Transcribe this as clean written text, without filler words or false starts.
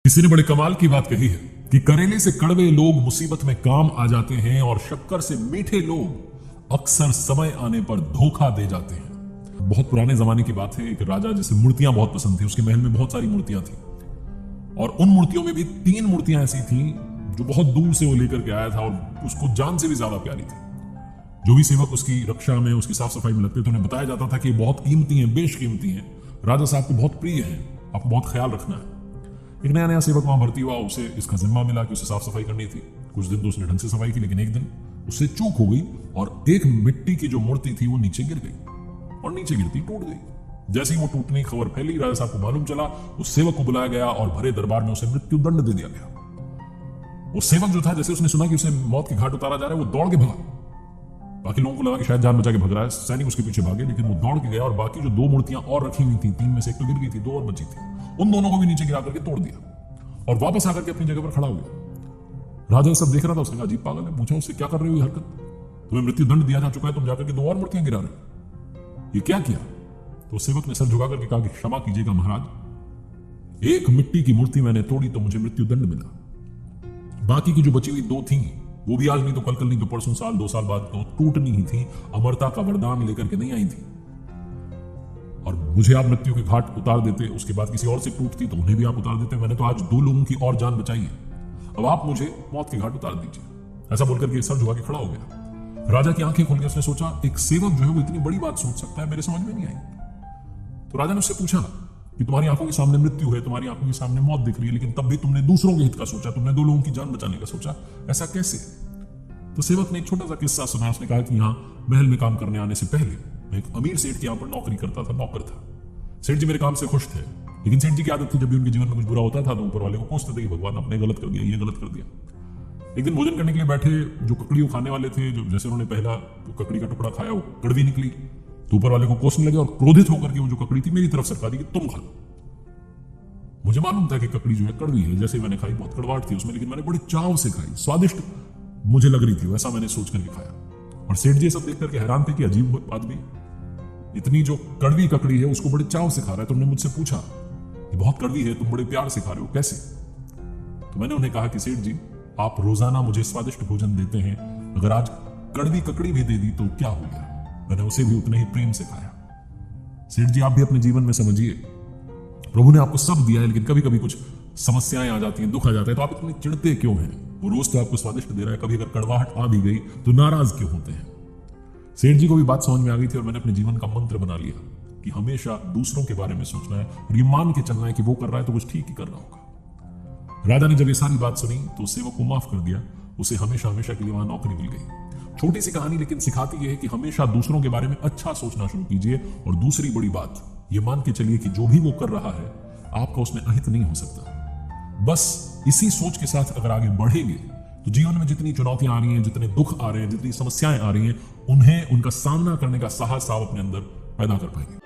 किसी ने बड़े कमाल की बात कही है कि करेले से कड़वे लोग मुसीबत में काम आ जाते हैं और शक्कर से मीठे लोग अक्सर समय आने पर धोखा दे जाते हैं। बहुत पुराने जमाने की बात है, एक राजा जिसे मूर्तियां बहुत पसंद थी, उसके महल में बहुत सारी मूर्तियां थी और उन मूर्तियों में भी 3 मूर्तियां ऐसी थी जो बहुत दूर से वो लेकर के आया था और उसको जान से भी ज्यादा प्यारी थी। जो भी सेवक उसकी रक्षा में, उसकी साफ सफाई में लगते थे, उन्हें बताया जाता था कि ये बहुत कीमती हैं, बेशकीमती हैं, राजा साहब को बहुत प्रिय हैं, आपको बहुत ख्याल रखना है। एक नया नया सेवक वहां भर्ती हुआ, उसे इसका जिम्मा मिला कि उसे साफ सफाई करनी थी। कुछ दिन तो उसने ढंग से सफाई की, लेकिन एक दिन उससे चूक हो गई और एक मिट्टी की जो मूर्ति थी वो नीचे गिर गई और नीचे गिरती टूट गई। जैसे ही वो टूटने की खबर फैली, राजा साहब को मालूम चला, उस सेवक को बुलाया गया और भरे दरबार में उसे मृत्यु दंड दे दिया गया। वो सेवक जो था, जैसे उसने सुना कि उसे मौत के घाट उतारा जा रहा है, वो दौड़ के भागा। बाकी लोगों को लगा कि शायद जान बचा के भाग रहा है, सैनिक उसके पीछे भागे, लेकिन वो दौड़ के गया और बाकी जो 2 मूर्तियां और रखी हुई थी, 3 में से एक तो गिर गई थी, 2 और बची थी, उन दोनों को भी नीचे गिरा करके तोड़ दिया और वापस आकर के अपनी जगह पर खड़ा हो गया। राजा सब देख रहा था, उसने कहा अजीब पागल है, पूछा उससे क्या कर रहे हो ये हरकत, तुम्हें मृत्यु दंड दिया जा चुका है, तुम जाकर के 2 और मूर्तियां गिरा रहे हो, ये क्या किया? तो सेवक ने सर झुका करके कहा कि क्षमा कीजिएगा महाराज, एक मिट्टी की मूर्ति मैंने तोड़ी तो मुझे मृत्यु दंड मिला, बाकी की जो बची हुई 2 थी वो भी आज नहीं तो कल नहीं तो परसों, साल 2 साल बाद तो टूटनी ही थी, अमरता का वरदान लेकर के नहीं आई थी। और मुझे आप मृत्यु के घाट उतार देते, उसके बाद किसी और से टूटती तो उन्हें भी आप उतार देते, मैंने तो आज 2 लोगों की और जान बचाई है, अब आप मुझे मौत के घाट उतार दीजिए। ऐसा बोलकर के सर झुका के खड़ा हो गया। राजा की आंखें खुल गई, उसने सोचा एक सेवक जो है वो इतनी बड़ी बात सोच सकता है, मेरे समझ में नहीं आई। तो राजा ने उससे पूछा कि तुम्हारी आंखों के सामने मृत्यु है, तुम्हारी आंखों के सामने मौत दिख रही है, लेकिन तब भी तुमने दूसरों के हित का सोचा, तुमने 2 लोगों की जान बचाने का सोचा, ऐसा कैसे? तो सेवक ने एक छोटा सा किस्सा सुना। उसने कहा कि यहाँ महल में काम करने आने से पहले मैं एक अमीर सेठ के यहाँ पर नौकरी करता था, नौकर था। सेठ जी मेरे काम से खुश थे, लेकिन सेठ जी की आदत थी जब भी उनके जीवन में कुछ बुरा होता था तो ऊपर वाले को कोसते थे कि भगवान आपने गलत कर दिया, ये गलत कर दिया। एक दिन भोजन करने के लिए बैठे, जो ककड़ी वो खाने वाले थे, जो जैसे उन्होंने पहला ककड़ी का टुकड़ा खाया वो कड़वी निकली, तो ऊपर वाले को कोसने लगे और क्रोधित होकर के वो जो ककड़ी थी मेरी तरफ सरका दी कि तुम खा लो। मुझे मालूम था कि ककड़ी जो है कड़वी है, जैसे मैंने खाई बहुत कड़वाहट थी उसमें, लेकिन मैंने बड़े चाव से खाई, स्वादिष्ट मुझे लग रही थी, वैसा मैंने सोच करके खाया। और सेठ जी सब देख करके हैरान थे कि अजीब आदमी, इतनी जो कड़वी ककड़ी है उसको बड़े चाव से खा रहा है। तुमने मुझसे पूछा कि बहुत कड़वी है, तुम बड़े प्यार से खा रहे हो, कैसे? तो मैंने उन्हें कहा कि सेठ जी आप रोजाना मुझे स्वादिष्ट भोजन देते हैं, अगर आज कड़वी ककड़ी भी दे दी तो क्या हो गया, मैंने उसे भी उतने ही प्रेम से खाया। सेठ जी आप भी अपने जीवन में समझिए, प्रभु ने आपको सब दिया है, लेकिन कभी कभी कुछ समस्याएं आ जाती हैं, दुख आ जाता है, तो आप इतने चिढ़ते क्यों हैं? वो रोज तो आपको स्वादिष्ट दे रहा है, कभी अगर कड़वाहट आ भी गई तो नाराज क्यों होते हैं? सेठ जी को भी बात समझ में आ गई थी और मैंने अपने जीवन का मंत्र बना लिया कि हमेशा दूसरों के बारे में सोचना है और ये मान के चलना है कि वो कर रहा है तो कुछ ठीक ही कर रहा होगा। राजा ने जब ये सारी बात सुनी तो सेवक को माफ कर दिया, उसे हमेशा हमेशा के लिए वहां नौकरी मिल गई। छोटी सी कहानी, लेकिन सिखाती यह है कि हमेशा दूसरों के बारे में अच्छा सोचना शुरू कीजिए। और दूसरी बड़ी बात ये मान के चलिए कि जो भी वो कर रहा है आपका उसमें अहित नहीं हो सकता। बस इसी सोच के साथ अगर आगे बढ़ेंगे तो जीवन में जितनी चुनौतियां आ रही हैं, जितने दुख आ रहे हैं, जितनी समस्याएं आ रही हैं, उन्हें उनका सामना करने का साहस आप अपने अंदर पैदा कर पाएंगे।